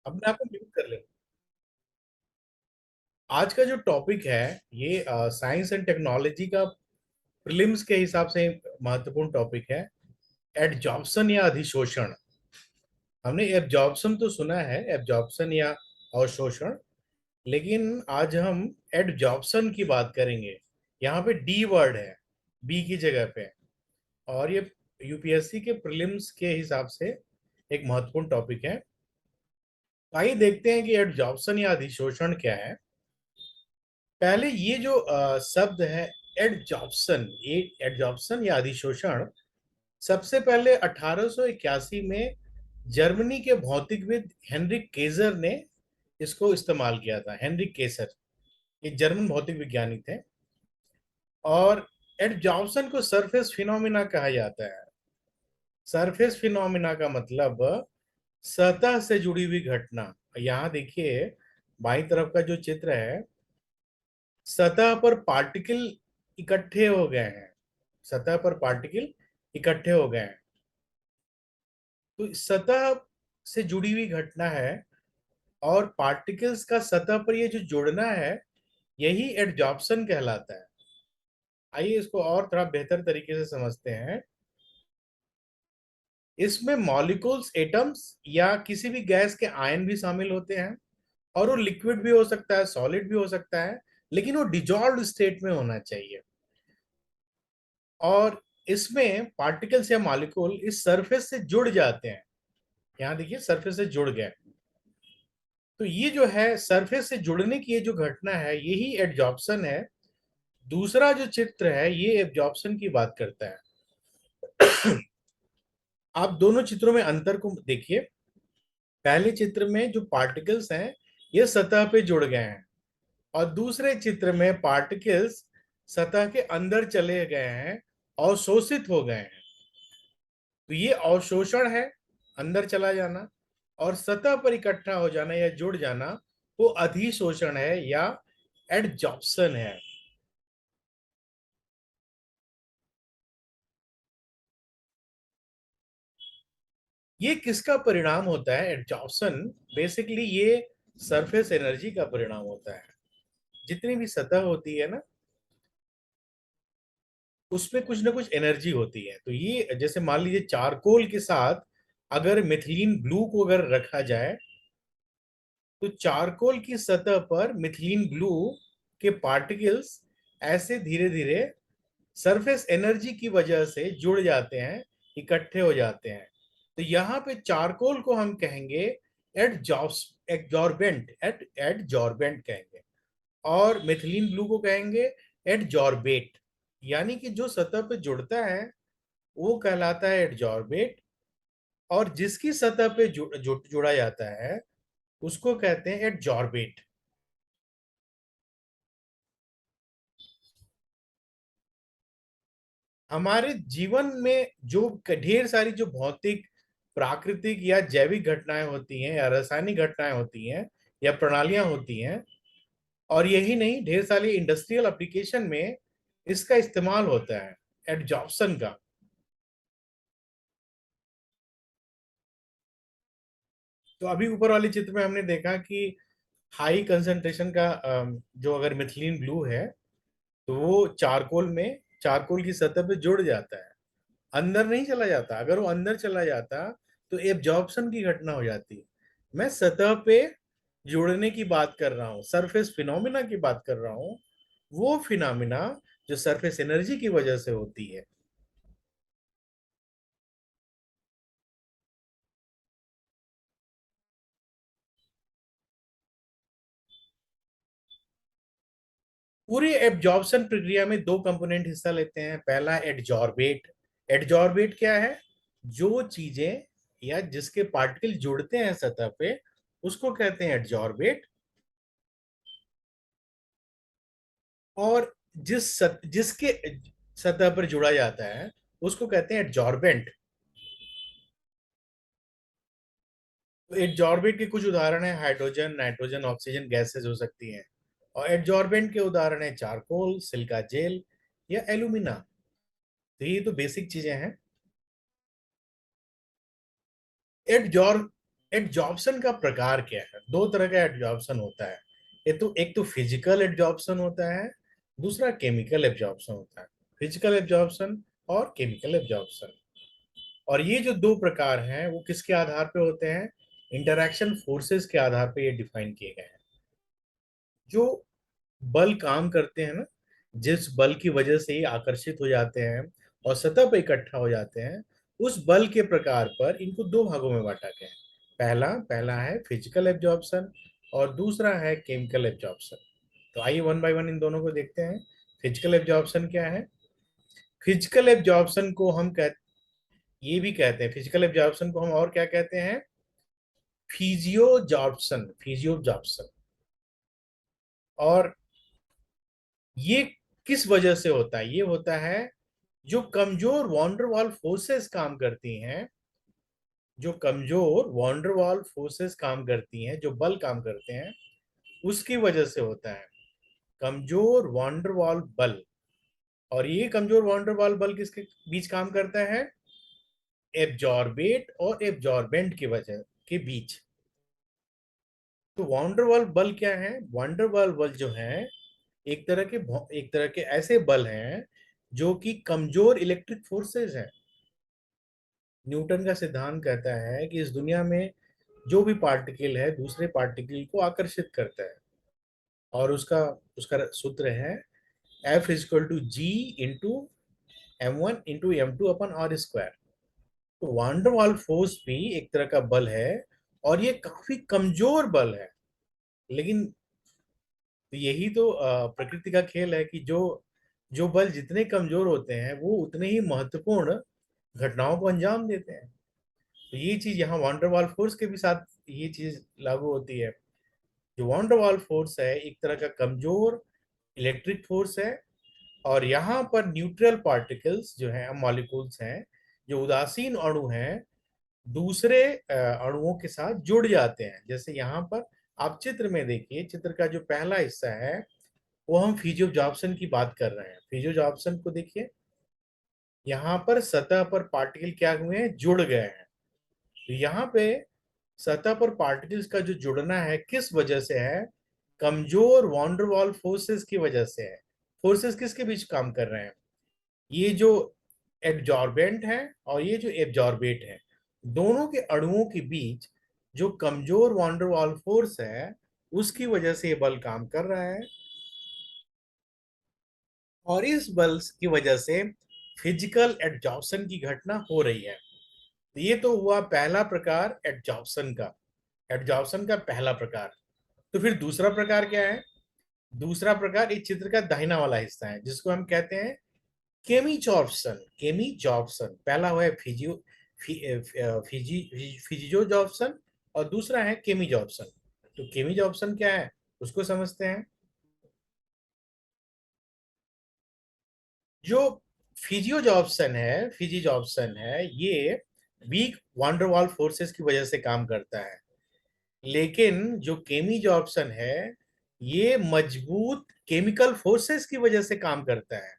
अपने आप को म्यूट कर ले। आज का जो टॉपिक है ये साइंस एंड टेक्नोलॉजी का प्रीलिम्स के हिसाब से महत्वपूर्ण टॉपिक है। एडजॉर्प्शन या अधिशोषण। हमने एब्जॉर्प्शन तो सुना है, एब्जॉर्प्शन या अवशोषण, लेकिन आज हम एडजॉर्प्शन की बात करेंगे। यहाँ पे डी वर्ड है, बी की जगह पे, और ये यूपीएससी के प्रीलिम्स के हिसाब से एक महत्वपूर्ण टॉपिक है। आइए देखते हैं कि एडजॉर्प्शन या अधिशोषण क्या है। पहले ये जो शब्द है एडजॉर्प्शन, ये एडजॉर्प्शन या अधिशोषण सबसे पहले 1881 में जर्मनी के भौतिकविद हेनरिक केजर ने इसको इस्तेमाल किया था। हेनरिक केसर ये जर्मन भौतिक विज्ञानी थे। और एडजॉर्प्शन को सरफेस फिनोमिना कहा जाता है। सरफेस फिनोमिना का मतलब सतह से जुड़ी हुई घटना। यहाँ देखिए, बाईं तरफ का जो चित्र है, सतह पर पार्टिकल इकट्ठे हो गए हैं। सतह पर पार्टिकल इकट्ठे हो गए हैं, तो इस सतह से जुड़ी हुई घटना है। और पार्टिकल्स का सतह पर ये जो जुड़ना है, यही एडजॉर्प्शन कहलाता है। आइए इसको और थोड़ा बेहतर तरीके से समझते हैं। इसमें मॉलिक्यूल्स, एटम्स या किसी भी गैस के आयन भी शामिल होते हैं। और वो लिक्विड भी हो सकता है, सॉलिड भी हो सकता है, लेकिन वो डिजॉल्व स्टेट में होना चाहिए। और इसमें पार्टिकल्स या मॉलिक्यूल इस सरफेस से जुड़ जाते हैं। यहाँ देखिए, सरफेस से जुड़ गए। तो ये जो है सरफेस से जुड़ने की ये जो घटना है, यही एडजॉर्प्शन है। दूसरा जो चित्र है ये एब्जॉर्प्शन की बात करता है। आप दोनों चित्रों में अंतर को देखिए। पहले चित्र में जो पार्टिकल्स हैं ये सतह पे जुड़ गए हैं, और दूसरे चित्र में पार्टिकल्स सतह के अंदर चले गए हैं, अवशोषित हो गए हैं। तो ये अवशोषण है, अंदर चला जाना। और सतह पर इकट्ठा हो जाना या जुड़ जाना, वो अधिशोषण है या एडजॉर्प्शन है। ये किसका परिणाम होता है? एडजॉर्प्शन बेसिकली ये सरफेस एनर्जी का परिणाम होता है। जितनी भी सतह होती है ना, उसमें कुछ ना कुछ एनर्जी होती है। तो ये जैसे मान लीजिए चारकोल के साथ अगर मिथिलीन ब्लू को अगर रखा जाए, तो चारकोल की सतह पर मिथिलीन ब्लू के पार्टिकल्स ऐसे धीरे धीरे सरफेस एनर्जी की वजह से जुड़ जाते हैं, इकट्ठे हो जाते हैं। तो यहाँ पे चारकोल को हम कहेंगे एडजॉर्बेंट, एडजॉर्बेंट कहेंगे। और मिथिलीन ब्लू को कहेंगे एडजॉर्बेट। यानी कि जो सतह पे जुड़ता है वो कहलाता है एडजॉर्बेट, और जिसकी सतह पे जुड़ा जाता है उसको कहते हैं एडजॉर्बेट। हमारे जीवन में जो ढेर सारी जो भौतिक, प्राकृतिक या जैविक घटनाएं होती हैं या रासायनिक घटनाएं होती हैं या प्रणालियां होती हैं, और यही नहीं, ढेर सारी इंडस्ट्रियल एप्लीकेशन में इसका इस्तेमाल होता है, एडजॉर्प्शन का। तो अभी ऊपर वाले चित्र में हमने देखा कि हाई कंसंट्रेशन का जो अगर मिथिलीन ब्लू है, तो वो चारकोल में, चारकोल की सतह पे जुड़ जाता है, अंदर नहीं चला जाता। अगर वो अंदर चला जाता तो एब्जॉर्प्शन की घटना हो जाती। मैं सतह पे जुड़ने की बात कर रहा हूँ, सरफेस फिनोमिना की बात कर रहा हूँ। वो फिनोमिना जो सरफेस एनर्जी की वजह से होती है। पूरी एब्जॉर्प्शन प्रक्रिया में दो कंपोनेंट हिस्सा लेते हैं। पहला एडजॉर्बेट। एडजॉर्बेट क्या है? जो चीजें या जिसके पार्टिकल जुड़ते हैं सतह पे, उसको कहते हैं एडजॉर्बेट। और जिसके सतह पर जुड़ा जाता है उसको कहते हैं एडजॉर्बेंट। तो एडजॉर्बेंट के कुछ उदाहरण है, हाइड्रोजन, नाइट्रोजन, ऑक्सीजन गैसेस हो सकती हैं। और एडजॉर्बेंट के उदाहरण है चारकोल, सिलिका जेल या एल्यूमिना। तो ये तो बेसिक चीजें हैं। एडजॉर्ब एडजॉर्प्शन का प्रकार क्या है? दो तरह का एडजॉर्प्शन होता है। एक तो फिजिकल एडजॉर्प्शन होता है, दूसरा केमिकल एब्जॉर्प्शन होता है। फिजिकल एब्जॉर्प्शन और केमिकल एब्जॉर्प्शन। और ये जो दो प्रकार हैं वो किसके आधार पे होते हैं? इंटरैक्शन फोर्सेस के आधार पे ये डिफाइन किए गए हैं। जो बल काम करते हैं ना, जिस बल की वजह से ये आकर्षित हो जाते हैं और सतह पर इकट्ठा हो जाते हैं, उस बल के प्रकार पर इनको दो भागों में बांटा गया है। पहला पहला है फिजिकल एब्जॉर्प्शन और दूसरा है केमिकल एब्जॉर्प्शन। तो आइए वन बाय वन इन दोनों को देखते हैं। फिजिकल एब्जॉर्प्शन क्या है? फिजिकल एब्जॉर्प्शन को हम ये भी कहते हैं, फिजिकल एब्जॉर्प्शन को हम और क्या कहते हैं? फिजियोजॉर्प्शन, फिजियोजॉर्प्शन। और ये किस वजह से होता है? ये होता है जो कमजोर वॉन्डरवॉल फोर्सेस काम करती हैं, जो कमजोर वॉन्डरवॉल फोर्सेस काम करती हैं, जो बल काम करते हैं, उसकी वजह से होता है कमजोर वॉन्डरवॉल बल। और ये कमजोर वॉन्डरवॉल बल किसके बीच काम करता है? एब्जॉर्बेट और एब्जॉर्बेंट की वजह के बीच। तो वॉन्डरवॉल बल क्या है? वॉन्डरवॉल बल जो है एक तरह के ऐसे बल हैं जो कि कमजोर इलेक्ट्रिक फोर्सेस हैं। न्यूटन का सिद्धांत कहता है कि इस दुनिया में जो भी पार्टिकल है दूसरे पार्टिकल को आकर्षित करता है। और उसका उसका सूत्र है F=G × M1 × M2/R²। तो वांडरवाल फोर्स भी एक तरह का बल है और ये काफी कमजोर बल है। लेकिन यही तो प्रकृति का खेल है कि जो जो बल जितने कमजोर होते हैं वो उतने ही महत्वपूर्ण घटनाओं को अंजाम देते हैं। तो ये चीज यहाँ वांडरवाल फोर्स के भी साथ ये चीज लागू होती है। जो वांडरवाल फोर्स है एक तरह का कमजोर इलेक्ट्रिक फोर्स है। और यहाँ पर न्यूट्रल पार्टिकल्स जो हैं, मॉलिक्यूल्स हैं, जो उदासीन अणु हैं, दूसरे अणुओं के साथ जुड़ जाते हैं। जैसे यहाँ पर आप चित्र में देखिए, चित्र का जो पहला हिस्सा है वो हम फिजियोजॉर्प्शन की बात कर रहे हैं। फिजियोजॉर्प्शन को देखिए, यहाँ पर सतह पर पार्टिकल क्या हुए हैं? जुड़ गए हैं। तो यहाँ पे सतह पर पार्टिकल्स का जो जुड़ना है किस वजह से है? कमजोर वॉन्डरवॉल फोर्सेस की वजह से है। फोर्सेस किसके बीच काम कर रहे हैं? ये जो एब्जॉर्बेंट है और ये जो एब्जॉर्बेट है, दोनों के अणुओं के बीच जो कमजोर वॉन्डरवॉल फोर्स है उसकी वजह से ये बल काम कर रहा है। और इस बल की वजह से फिजिकल एडजॉर्प्शन की घटना हो रही है। तो ये तो हुआ पहला प्रकार एडजॉर्प्शन का, एडजॉर्प्शन का पहला प्रकार। तो फिर दूसरा प्रकार क्या है? दूसरा प्रकार इस चित्र का दाहिना वाला हिस्सा है जिसको हम कहते हैं केमीजॉर्प्शन। केमीजॉर्प्शन पहला हुआ है फिजियोजॉर्प्शन और दूसरा है केमीजॉर्प्शन। तो केमीजॉर्प्शन क्या है उसको समझते हैं। जो फिजियोजॉर्प्शन है ये वीक वांडरवाल फोर्सेस की वजह से काम करता है। लेकिन जो केमीजॉर्प्शन है ये मजबूत केमिकल फोर्सेस की वजह से काम करता है।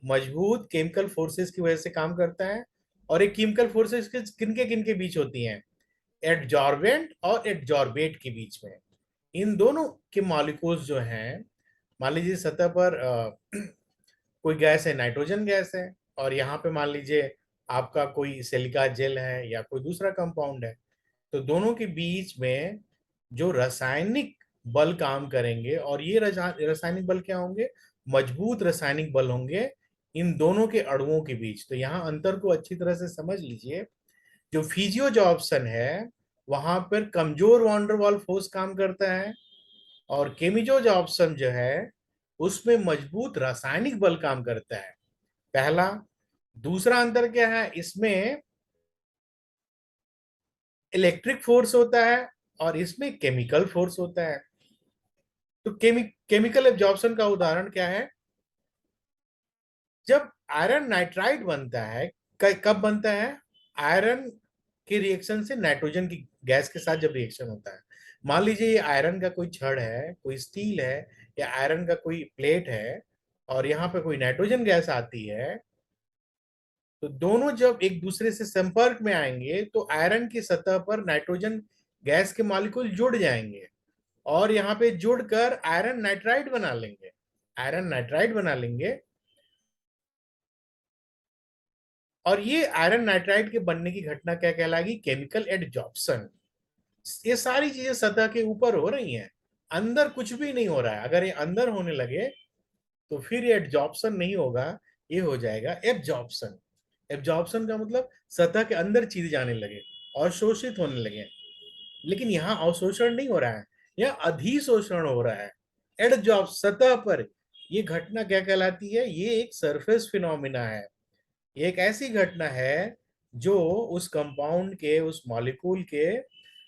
मजबूत केमिकल फोर्सेस की वजह से काम करता है। और ये केमिकल फोर्सेस किनके किनके बीच होती हैं? एडजॉर्बेंट और एडजॉर्बेट के बीच में। इन दोनों के मॉलिक्यूल्स जो हैं, मान लीजिए सतह पर कोई गैस है, नाइट्रोजन गैस है, और यहाँ पे मान लीजिए आपका कोई सिलिका जेल है या कोई दूसरा कंपाउंड है। तो दोनों के बीच में जो रासायनिक बल काम करेंगे, और ये रासायनिक बल क्या होंगे? मजबूत रासायनिक बल होंगे इन दोनों के अणुओं के बीच। तो यहाँ अंतर को अच्छी तरह से समझ लीजिए। जो फिजियोजॉर्प्शन है वहां पर कमजोर वॉन्डरवॉल फोर्स काम करता है, और केमिजोजॉर्प्शन जो है उसमें मजबूत रासायनिक बल काम करता है। पहला। दूसरा अंतर क्या है? इसमें इलेक्ट्रिक फोर्स होता है और इसमें केमिकल फोर्स होता है। तो केमिकल एब्जॉर्प्शन का उदाहरण क्या है? जब आयरन नाइट्राइड बनता है, कब बनता है? आयरन के रिएक्शन से नाइट्रोजन की गैस के साथ जब रिएक्शन होता है। मान लीजिए ये आयरन का कोई छड़ है, कोई स्टील है, या आयरन का कोई प्लेट है, और यहाँ पे कोई नाइट्रोजन गैस आती है। तो दोनों जब एक दूसरे से संपर्क में आएंगे तो आयरन की सतह पर नाइट्रोजन गैस के मॉलिक्यूल जुड़ जाएंगे और यहाँ पे जुड़कर आयरन नाइट्राइड बना लेंगे। आयरन नाइट्राइड बना लेंगे और ये आयरन नाइट्राइड के बनने की घटना क्या कहलाएगी? Chemical adsorption. ये सारी चीजें सतह के ऊपर हो रही हैं, अंदर कुछ भी नहीं हो रहा है। अगर ये अंदर होने लगे तो फिर ये एडजॉर्प्शन नहीं होगा, ये हो जाएगा एब्जॉर्प्शन। एब्जॉर्प्शन का मतलब सतह के अंदर चीज जाने लगे और शोषित होने लगे। लेकिन यहाँ अवशोषण नहीं हो रहा है, यहाँ अधिशोषण हो रहा है। एडजॉर्ब सतह पर ये घटना क्या कहलाती है? ये एक सरफेस फिनोमिना है। ये एक ऐसी घटना है जो उस कंपाउंड के, उस मॉलिक्यूल के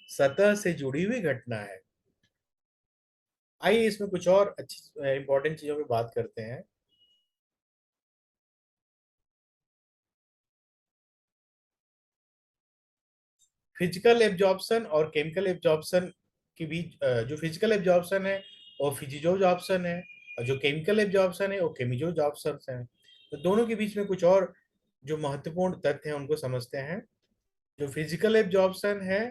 सतह से जुड़ी हुई घटना है। आइए इसमें कुछ और अच्छी इंपॉर्टेंट चीजों पे बात करते हैं। फिजिकल एब्जॉर्प्शन और केमिकल एब्जॉर्प्शन के बीच जो फिजिकल एब्जॉर्प्शन है वो फिजियोजॉर्प्शन है, और जो केमिकल एब्जॉर्प्शन है वो केमिजोजॉर्प्शन है। तो दोनों के बीच में कुछ और जो महत्वपूर्ण तथ्य हैं उनको समझते हैं। जो फिजिकल एब्जॉर्प्शन है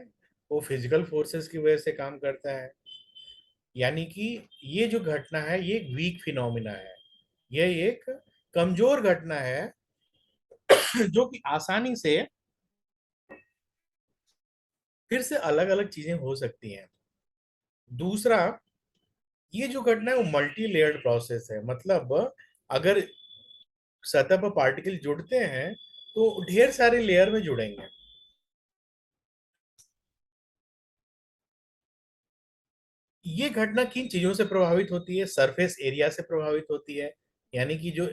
वो फिजिकल फोर्सेस की वजह से काम करता है, यानी कि ये जो घटना है ये एक वीक फिनोमिना है, ये एक कमजोर घटना है जो कि आसानी से फिर से अलग अलग चीजें हो सकती हैं। दूसरा, ये जो घटना है वो मल्टी लेयर्ड प्रोसेस है, मतलब अगर सतह पर पार्टिकल जुड़ते हैं तो ढेर सारे लेयर में जुड़ेंगे। ये घटना किन चीजों से प्रभावित होती है? सरफेस एरिया से प्रभावित होती है, यानी कि जो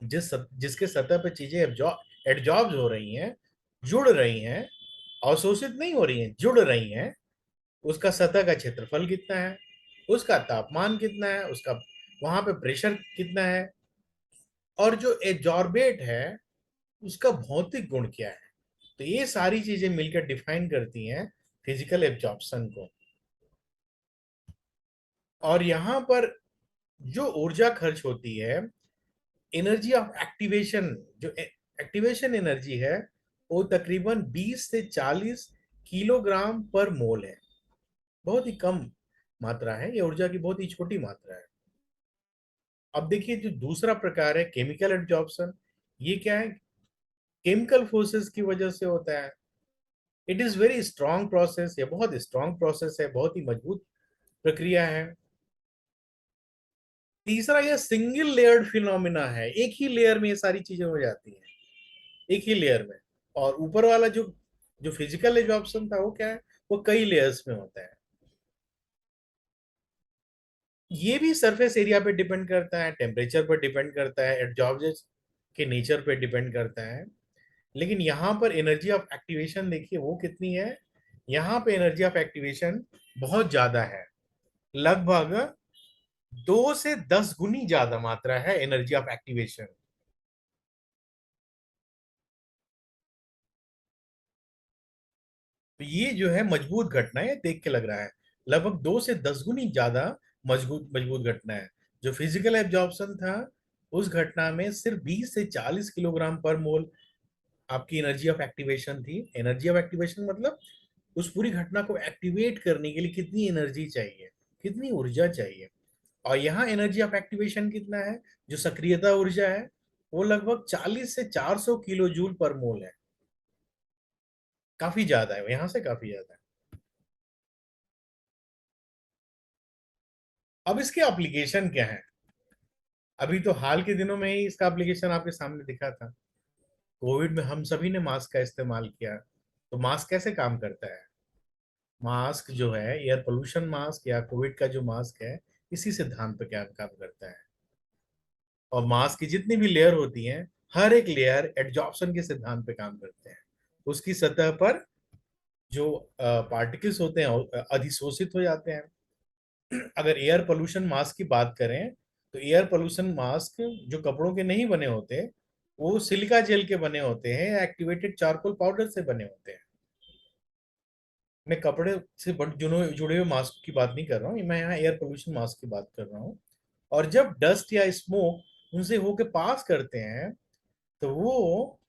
जिसके सतह पे चीजें एडजॉर्ब हो रही हैं, जुड़ रही हैं, अवशोषित नहीं हो रही हैं, जुड़ रही हैं, उसका सतह का क्षेत्रफल कितना है, उसका तापमान कितना है, उसका वहां पे प्रेशर कितना है, और जो एब्जॉर्बेट है उसका भौतिक गुण क्या है। तो ये सारी चीजें मिलकर डिफाइन करती हैं फिजिकल एब्जॉर्प्शन को। और यहाँ पर जो ऊर्जा खर्च होती है, एनर्जी ऑफ एक्टिवेशन, जो एक्टिवेशन एनर्जी है वो तकरीबन 20 से 40 किलोग्राम पर मोल है। बहुत ही कम मात्रा है, ये ऊर्जा की बहुत ही छोटी मात्रा है। अब देखिए जो दूसरा प्रकार है केमिकल एब्जॉर्प्शन, ये क्या है? केमिकल फोर्सेस की वजह से होता है। It is very strong process, ये बहुत स्ट्रॉन्ग प्रोसेस है, बहुत ही मजबूत प्रक्रिया है। तीसरा, ये सिंगल लेयर्ड फिनोमिना है, एक ही लेयर में ये सारी चीजें हो जाती हैं, एक ही लेयर में। और ऊपर वाला जो जो फिजिकल एब्जॉर्प्शन था वो क्या है? वो कई लेयर्स में होता है। ये भी सरफेस एरिया पे डिपेंड करता है, टेम्परेचर पर डिपेंड करता है, एब्जॉर्बर्स के नेचर पे डिपेंड करता है। लेकिन यहाँ पर एनर्जी ऑफ एक्टिवेशन देखिए वो कितनी है। यहाँ पे एनर्जी ऑफ एक्टिवेशन बहुत ज्यादा है, लगभग 2 से 10 गुनी ज्यादा मात्रा है एनर्जी ऑफ एक्टिवेशन। तो ये जो है मजबूत घटना है, देख के लग रहा है लगभग 2 से 10 गुनी ज्यादा मजबूत मजबूत घटना है। जो फिजिकल एब्जॉर्प्शन था उस घटना में सिर्फ 20 से 40 किलोग्राम पर मोल आपकी एनर्जी ऑफ एक्टिवेशन थी। एनर्जी ऑफ एक्टिवेशन मतलब उस पूरी घटना को एक्टिवेट करने के लिए कितनी एनर्जी चाहिए, कितनी ऊर्जा चाहिए। और यहाँ एनर्जी ऑफ एक्टिवेशन कितना है? जो सक्रियता ऊर्जा है वो लगभग 40 से 400 किलो जूल पर मोल है। काफी ज्यादा है, यहाँ से काफी ज्यादा है। अब इसके एप्लीकेशन क्या है? अभी तो हाल के दिनों में ही इसका एप्लीकेशन आपके सामने दिखा था। कोविड में हम सभी ने मास्क का इस्तेमाल किया। तो मास्क कैसे काम करता है? मास्क जो है, एयर पोल्यूशन मास्क या कोविड का जो मास्क है, इसी सिद्धांत पे क्या काम करता है। और मास्क की जितनी भी लेयर होती हैं, हर एक लेयर एडजॉर्प्शन के सिद्धांत पे काम करते हैं। उसकी सतह पर जो पार्टिकल्स होते हैं अधिशोषित हो जाते हैं। अगर एयर पोल्यूशन मास्क की बात करें तो एयर पोल्यूशन मास्क जो कपड़ों के नहीं बने होते, वो सिलिका जेल के बने होते हैं या एक्टिवेटेड चारकोल पाउडर से बने होते हैं। मैं कपड़े से जुड़े हुए मास्क की बात नहीं कर रहा हूँ, मैं यहाँ एयर पोल्यूशन मास्क की बात कर रहा हूँ। और जब डस्ट या स्मोक उनसे होके पास करते हैं तो वो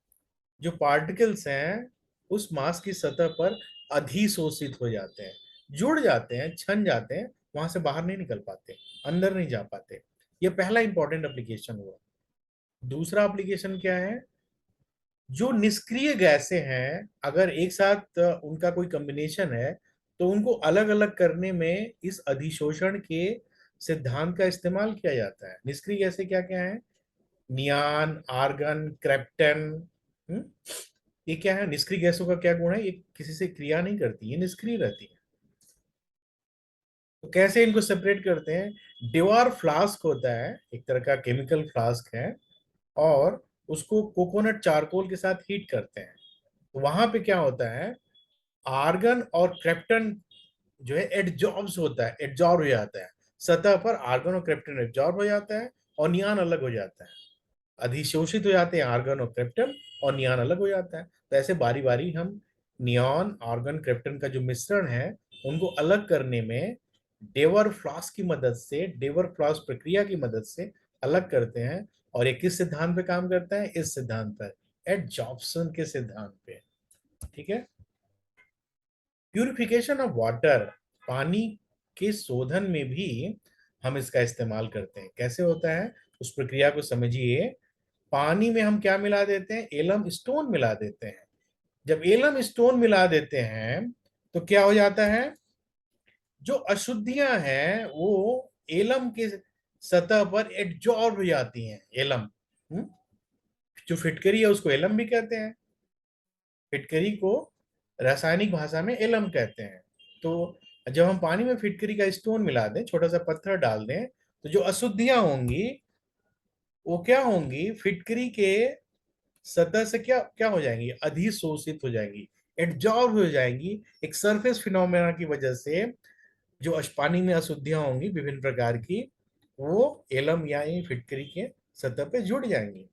जो पार्टिकल्स हैं उस मास्क की सतह पर अधिशोषित हो जाते हैं, जुड़ जाते हैं, छन जाते हैं, वहां से बाहर नहीं निकल पाते, अंदर नहीं जा पाते। ये पहला इंपॉर्टेंट एप्लीकेशन हुआ। दूसरा एप्लीकेशन क्या है? जो निष्क्रिय गैसें हैं, अगर एक साथ उनका कोई कॉम्बिनेशन है, तो उनको अलग अलग करने में इस अधिशोषण के सिद्धांत का इस्तेमाल किया जाता है। निष्क्रिय गैसें क्या क्या है? नियान, आर्गन, क्रेप्टन। हम्म? ये क्या है? निष्क्रिय गैसों का क्या गुण है? ये किसी से क्रिया नहीं करती, ये निष्क्रिय रहती है। तो कैसे इनको सेपरेट करते हैं? डेवार फ्लास्क होता है, एक तरह का केमिकल फ्लास्क है, और उसको कोकोनट चारकोल के साथ हीट करते हैं। तो वहां पे क्या होता है? आर्गन और क्रेप्टन जो है एडजॉर्ब्स होता है, एडजॉर्ब हो जाता है। सतह पर आर्गन और क्रेप्टन एडजॉर्ब हो जाता है और नियान अलग हो जाता है। अधिशोषित हो जाते हैं आर्गन और क्रेप्टन, और नियान अलग हो जाता है। तो ऐसे बारी बारी हम नियॉन, आर्गन, क्रेप्टन का जो मिश्रण है, उनको अलग करने में डेवर फ्लास की मदद से, डेवर फ्लास प्रक्रिया की मदद से अलग करते हैं। और ये किस सिद्धांत पे काम करता है? इस सिद्धांत पर, एड जॉब्सन के सिद्धांत पे। ठीक है। प्यूरिफिकेशन ऑफ वाटर, पानी के शोधन में भी हम इसका इस्तेमाल करते हैं। कैसे होता है उस प्रक्रिया को समझिए। पानी में हम क्या मिला देते हैं? एलम स्टोन मिला देते हैं। जब एलम स्टोन मिला देते हैं, तो क्या हो जाता है? जो अशुद्धियां हैं वो एलम के सतह पर एडजॉर्ब हो जाती हैं। एलम, हम्म? जो फिटकरी है उसको एलम भी कहते हैं। फिटकरी को रासायनिक भाषा में एलम कहते हैं। तो जब हम पानी में फिटकरी का स्टोन मिला दें, छोटा सा पत्थर डाल दें, तो जो अशुद्धियां होंगी वो क्या होंगी? फिटकरी के सतह से क्या क्या हो जाएंगी? अधिशोषित हो जाएंगी, एडजॉर्ब हो जाएंगी। एक सरफेस फिनोमेना की वजह से जो पानी में अशुद्धियां होंगी विभिन्न प्रकार की, वो एलम या फिटकरी के सतह पे जुड़ जाएंगी।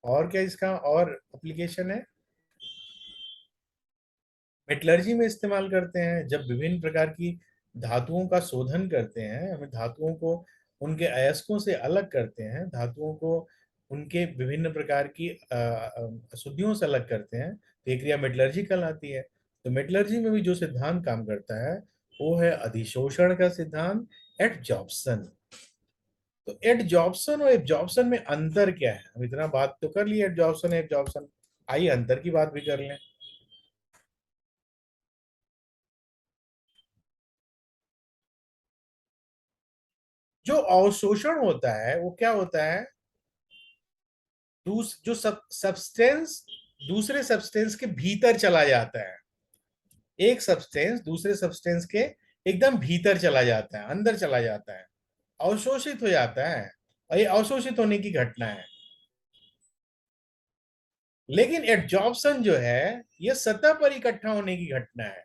और क्या इसका और एप्लीकेशन है? मेटलर्जी में इस्तेमाल करते हैं। जब विभिन्न प्रकार की धातुओं का शोधन करते हैं, हमें धातुओं को उनके अयस्कों से अलग करते हैं, धातुओं को उनके विभिन्न प्रकार की अशुद्धियों से अलग करते हैं, तो ये क्रिया मेटलर्जी कहलाती है। तो मेटलर्जी में भी जो सिद्धांत काम करता है, वो है अधिशोषण का सिद्धांत, एट जॉब्सन। तो एट जॉब्सन और एब्जॉर्प्शन में अंतर क्या है? हम इतना बात तो कर लिए एट जॉब्सन एब्जॉर्प्शन, आइए अंतर की बात भी कर लें। जो अवशोषण होता है वो क्या होता है? जो सब्सटेंस दूसरे सब्सटेंस के भीतर चला जाता है। एक सब्सटेंस दूसरे सब्सटेंस के एकदम भीतर चला जाता है, अंदर चला जाता है, अवशोषित हो जाता है। और ये अवशोषित होने की घटना है। लेकिन एडजॉर्प्शन जो है, ये सतह पर इकट्ठा होने की घटना है।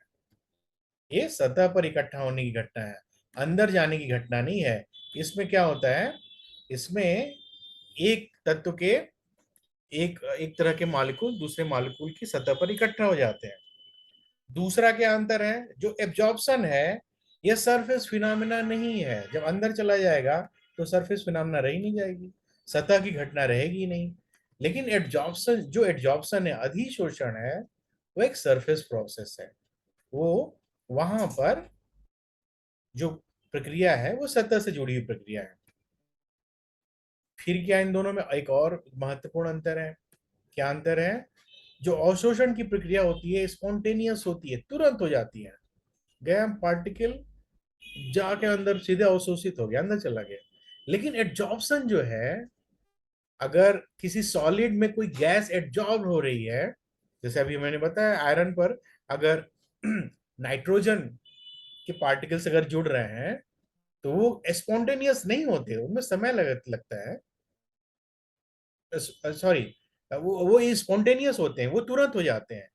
ये सतह पर इकट्ठा होने की घटना है, अंदर जाने की घटना नहीं है। इसमें क्या होता है? इसमें एक तत्व के एक एक तरह के मॉलिक्यूल दूसरे मॉलिक्यूल की सतह पर इकट्ठा हो जाते हैं। दूसरा क्या अंतर है? जो एब्जॉर्प्शन है, यह सरफेस फिनोमेना नहीं है। जब अंदर चला जाएगा तो सरफेस फिनोमेना रही नहीं जाएगी, सतह की घटना रहेगी नहीं। लेकिन एब्जॉर्प्शन, जो एब्जॉर्प्शन है, अधिशोषण है, वो एक सरफेस प्रोसेस है। वो वहां पर जो प्रक्रिया है वो सतह से जुड़ी हुई प्रक्रिया है। फिर क्या इन दोनों में एक और महत्वपूर्ण अंतर है? क्या अंतर है? जो अवशोषण की प्रक्रिया होती है स्पॉन्टेनियस होती है, तुरंत हो जाती है। गया पार्टिकल, जाके अंदर सीधे अवशोषित हो गया, अंदर चला गया। लेकिन एडजॉर्प्शन जो है, अगर किसी सॉलिड में कोई गैस एडजॉर्ब हो रही है, जैसे अभी मैंने बताया आयरन पर, अगर नाइट्रोजन के पार्टिकल्स अगर जुड़ रहे हैं, तो वो स्पॉन्टेनियस नहीं होते, उनमें समय लगता है। सॉरी, वो स्पॉन्टेनियस होते हैं, वो तुरंत हो जाते हैं।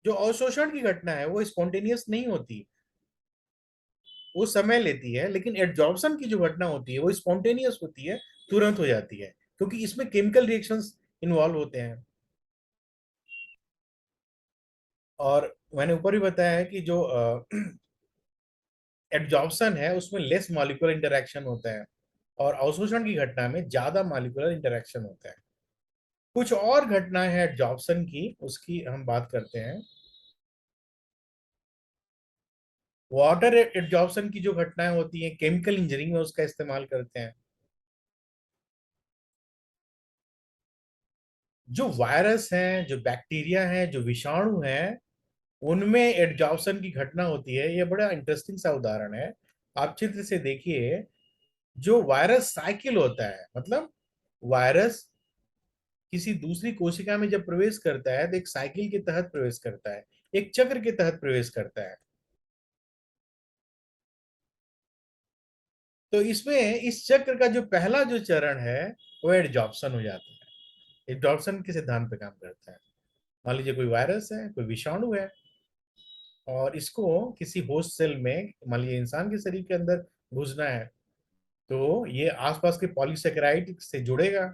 जो अवशोषण की घटना है वो स्पॉन्टेनियस नहीं होती, वो समय लेती है। लेकिन एडजॉर्प्शन की जो घटना होती है वो स्पॉन्टेनियस होती है, तुरंत हो जाती है, क्योंकि इसमें केमिकल रिएक्शंस इन्वॉल्व होते हैं। और मैंने ऊपर भी बताया है कि जो एडजॉर्प्शन है उसमें लेस मॉलिक्यूलर इंटरेक्शन होता है, और अवशोषण की घटना में ज्यादा मॉलिक्यूलर इंटरेक्शन होता है। कुछ और घटनाएं हैं एडजॉर्प्शन की, उसकी हम बात करते हैं। वाटर एब्जॉर्प्शन की जो घटनाएं होती हैं केमिकल इंजीनियरिंग में उसका इस्तेमाल करते हैं। जो वायरस हैं, जो बैक्टीरिया हैं, जो विषाणु हैं, उनमें एब्जॉर्प्शन की घटना होती है। ये बड़ा इंटरेस्टिंग सा उदाहरण है। आप चित्र से देखिए, जो वायरस साइकिल होता है, मतलब वायरस किसी दूसरी कोशिका में जब प्रवेश करता है तो एक साइकिल के तहत प्रवेश करता है, एक चक्र के तहत प्रवेश करता है। तो इसमें इस चक्र का जो पहला जो चरण है वो एडजॉर्प्शन हो जाता है। एडजॉर्प्शन के सिद्धांत पे काम करता है। मान लीजिए कोई वायरस है, कोई विषाणु है, और इसको किसी होस्ट सेल में, मान लीजिए इंसान के शरीर के अंदर घुसना है, तो ये आसपास के पॉलीसेकेराइड से जुड़ेगा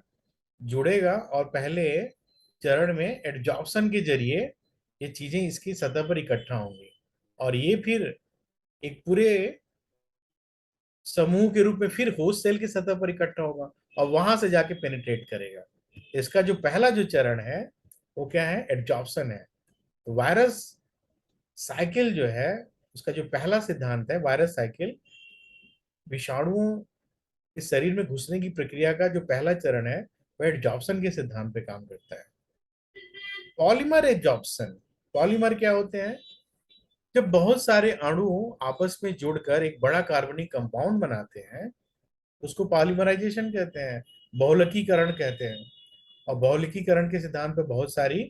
जुड़ेगा और पहले चरण में एडजॉर्प्शन के जरिए ये चीजें इसकी सतह पर इकट्ठा होंगी, और ये फिर एक पूरे समूह के रूप में फिर होस्ट सेल की सतह पर इकट्ठा होगा और वहां से जाके पेनिट्रेट करेगा। इसका जो पहला जो चरण है वो क्या है? एडजॉर्प्शन है। तो वायरस साइकिल जो है, उसका जो पहला सिद्धांत है वायरस साइकिल, विषाणुओं के शरीर में घुसने की प्रक्रिया का जो पहला चरण है वह एडजॉर्प्शन के सिद्धांत पे काम करता है। पॉलीमर एडजॉर्प्शन, पॉलीमर क्या होते हैं? जब बहुत सारे अणु आपस में जुड़कर एक बड़ा कार्बनिक कंपाउंड बनाते हैं, उसको पॉलीमराइजेशन कहते हैं, बहुलकीकरण कहते हैं। और बहुलकीकरण के सिद्धांत पे बहुत सारी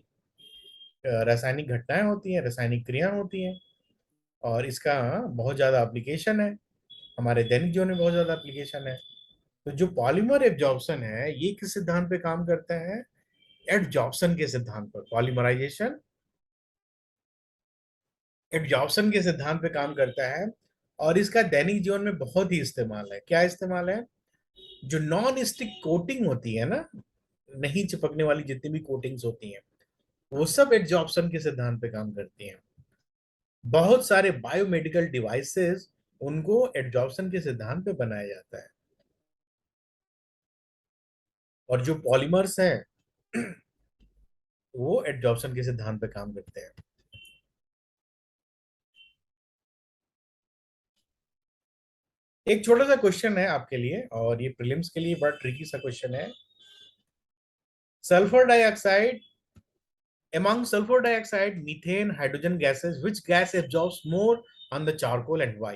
रासायनिक घटनाएं होती हैं, रासायनिक क्रिया होती हैं, और इसका बहुत ज्यादा एप्लीकेशन है, हमारे दैनिक जीवन में बहुत ज्यादा एप्लीकेशन है। तो जो पॉलीमर एब्जॉर्प्शन है ये किस सिद्धांत पे काम करता है? एडजॉर्प्शन के सिद्धांत पर। पॉलीमराइजेशन एब्जॉर्प्शन के सिद्धांत पे काम करता है, और इसका दैनिक जीवन में बहुत ही इस्तेमाल है। क्या इस्तेमाल है? जो नॉन स्टिक कोटिंग होती है ना, नहीं चिपकने वाली जितनी भी कोटिंग्स होती हैं, वो सब एडजॉर्प्शन के सिद्धांत पे काम करती हैं। बहुत सारे बायोमेडिकल डिवाइसेस, उनको एडजॉर्प्शन के सिद्धांत पे बनाया जाता है। और जो पॉलीमर्स हैं वो एडजॉर्प्शन के सिद्धांत पे काम करते हैं। एक छोटा सा क्वेश्चन है आपके लिए, और ये प्रीलिम्स के लिए बड़ा ट्रिकी सा क्वेश्चन है। Sulphur dioxide, among sulfur dioxide, methane, hydrogen gases, which gas absorbs more on the charcoal and why?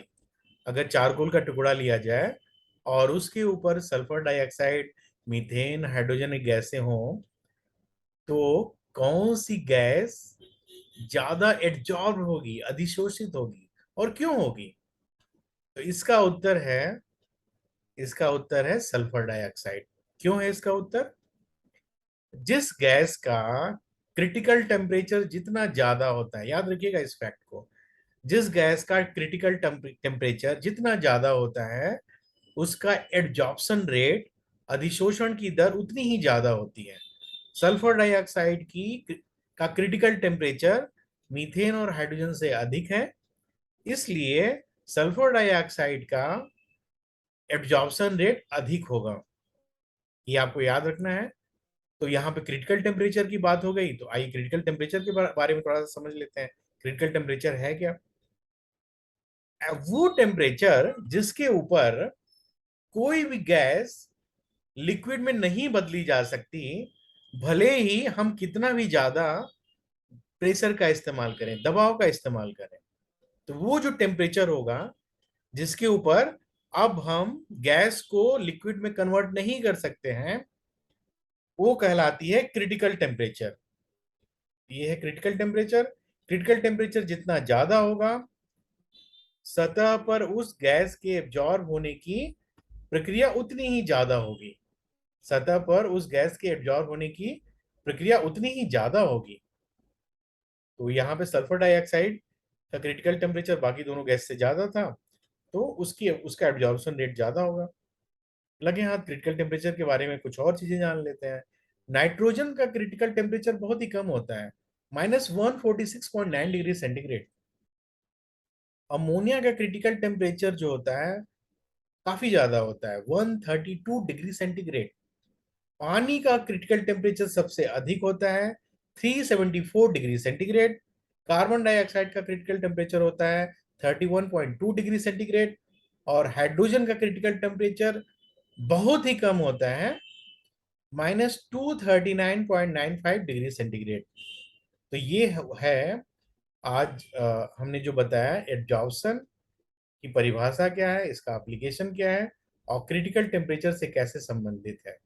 अगर चारकोल का टुकड़ा लिया जाए और उसके ऊपर सल्फर डाइऑक्साइड, मीथेन, हाइड्रोजन गैसें हों, तो कौन सी गैस ज्यादा एड्जॉर्ब होगी, अधिशोषित होगी, और क्यों होगी? तो इसका उत्तर है सल्फर डाइऑक्साइड। क्यों है इसका उत्तर? जिस गैस का क्रिटिकल टेम्परेचर जितना ज्यादा होता है, याद रखिएगा इस फैक्ट को, जिस गैस का क्रिटिकल टेम्परेचर जितना ज्यादा होता है उसका एडजॉर्प्शन रेट, अधिशोषण की दर उतनी ही ज्यादा होती है। सल्फर डाइऑक्साइड की का क्रिटिकल टेम्परेचर मीथेन और हाइड्रोजन से अधिक है, इसलिए सल्फर डाइऑक्साइड का एब्जॉर्प्शन रेट अधिक होगा। ये आपको याद रखना है। तो यहाँ पे क्रिटिकल टेम्परेचर की बात हो गई, तो आइए क्रिटिकल टेम्परेचर के बारे में थोड़ा सा समझ लेते हैं। क्रिटिकल टेम्परेचर है क्या? वो टेम्परेचर जिसके ऊपर कोई भी गैस लिक्विड में नहीं बदली जा सकती, भले ही हम कितना भी ज्यादा प्रेशर का इस्तेमाल करें, दबाव का इस्तेमाल करें। तो वो जो टेम्परेचर होगा जिसके ऊपर अब हम गैस को लिक्विड में कन्वर्ट नहीं कर सकते हैं, वो कहलाती है क्रिटिकल टेम्परेचर। ये है क्रिटिकल टेम्परेचर। क्रिटिकल टेम्परेचर जितना ज्यादा होगा, सतह पर उस गैस के एब्जॉर्ब होने की प्रक्रिया उतनी ही ज्यादा होगी। सतह पर उस गैस के एब्जॉर्ब होने की प्रक्रिया उतनी ही ज्यादा होगी। तो यहाँ पे सल्फर डाइऑक्साइड का क्रिटिकल टेम्परेचर बाकी दोनों गैस से ज्यादा था, तो उसकी उसका एब्जॉर्प्शन रेट ज्यादा होगा। लगे हाथ, क्रिटिकल टेम्परेचर के बारे में कुछ और चीजें जान लेते हैं। नाइट्रोजन का क्रिटिकल टेम्परेचर बहुत ही कम होता है, -146.9 डिग्री सेंटीग्रेड। अमोनिया का क्रिटिकल टेम्परेचर जो होता है काफी ज्यादा होता है, 132 डिग्री सेंटीग्रेड। पानी का क्रिटिकल टेम्परेचर सबसे अधिक होता है, 374 डिग्री सेंटीग्रेड। कार्बन डाइऑक्साइड का क्रिटिकल टेम्परेचर होता है 31.2 डिग्री सेंटीग्रेड, और हाइड्रोजन का क्रिटिकल टेम्परेचर बहुत ही कम होता है, -239.95 डिग्री सेंटीग्रेड। तो ये है आज हमने जो बताया एडजॉर्प्शन की परिभाषा क्या है, इसका एप्लीकेशन क्या है, और क्रिटिकल टेम्परेचर से कैसे संबंधित है।